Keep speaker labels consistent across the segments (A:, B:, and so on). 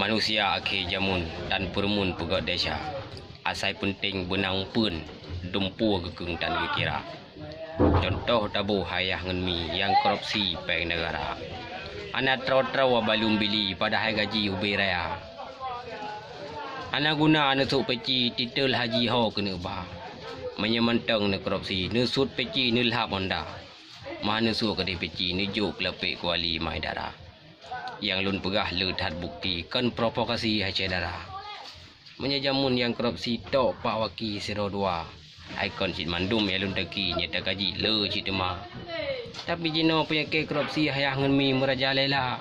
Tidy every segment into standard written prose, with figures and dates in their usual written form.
A: Manusia akhir jamun dan permun pegak desa. Asai penting benang pun dumpu gekeng dan gekira. Contoh tabu hayah ngenmi yang korupsi peng negara. Anak trau-trau balum bili pada hai gaji ubi raya. Anak guna nesuk peci titel haji ho kena bah. Menyemantang ne korupsi nesut peci nilhap honda. Mah nesuk kedai peci nejuk lepek kuali mai darah. Yang lun pegah ledat bukti kan provokasi hai cedera. Menyajamun yang korupsi tok pak waki 02. Ikon cit mandum ya lun teki nyata gaji le cit demah. Tapi jino penyakit korupsi hayah ngenmi merajalela.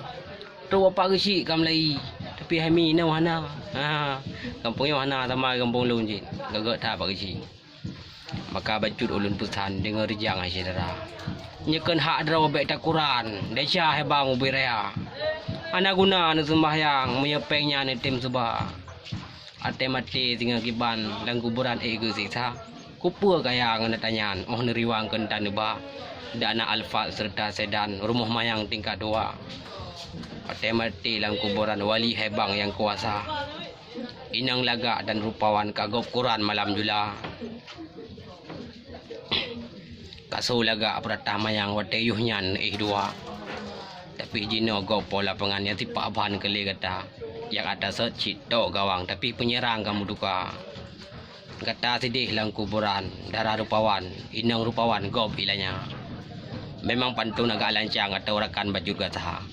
A: Tu apa gesi kam lai. Tapi hai mi nau hana. Kampung yo hana sama kampung lun cit. Gagak tak apa gesi. Maka bacut ulun pesan dengar rijang hai cedera. Nyekan hak draw bek takuran. Desa hai bang ubi raya. Anak guna anu sembahyang menyepengnya ni tim subah. Ate mati tinggal kiban dan kuburan ego siksa. Kupu kaya ngana tanyan oh neriwang kentan ba. Dana alfa serta sedan rumah mayang tingkat 2. Ate mati lang kuburan wali hebang yang kuasa. Inang laga dan rupawan kagop Quran malam jula. Kaso laga apratah mayang wateyuhnyan 2. Tapi jino go pola pengannya tipa bahan kali kata yang ada secit tok gawang tapi penyerang kamu duka kata sedih lang kuburan darah rupawan inang rupawan go bilanya memang pantun agak lancang atau rakan baju gata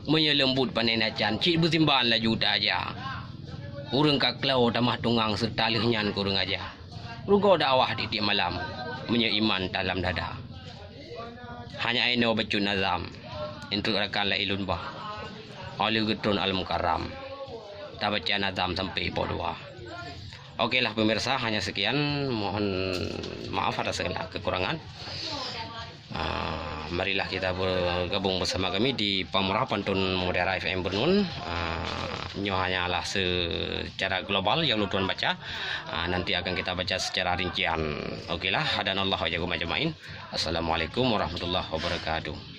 A: menyelembut panen acan cik bersimban laju dah aja urang kaklau tamah tungang serta lihnyan kurang aja rugo dakwah di tiap malam menyeiman dalam dada hanya ino bacun nazam untuk rakan la ilun bah oleh getun al mukarram tak baca nazam sampai podua. Okeylah pemirsa, hanya sekian, mohon maaf atas segala kekurangan. Marilah kita bergabung bersama kami di Pamurah Pantun Mutiara FM Bernun. Nyo hanyalah secara global yang lu tuan baca. Nanti akan kita baca secara rincian. Okeylah, hadanallahu wa jazakum ajmain. Assalamualaikum warahmatullahi wabarakatuh.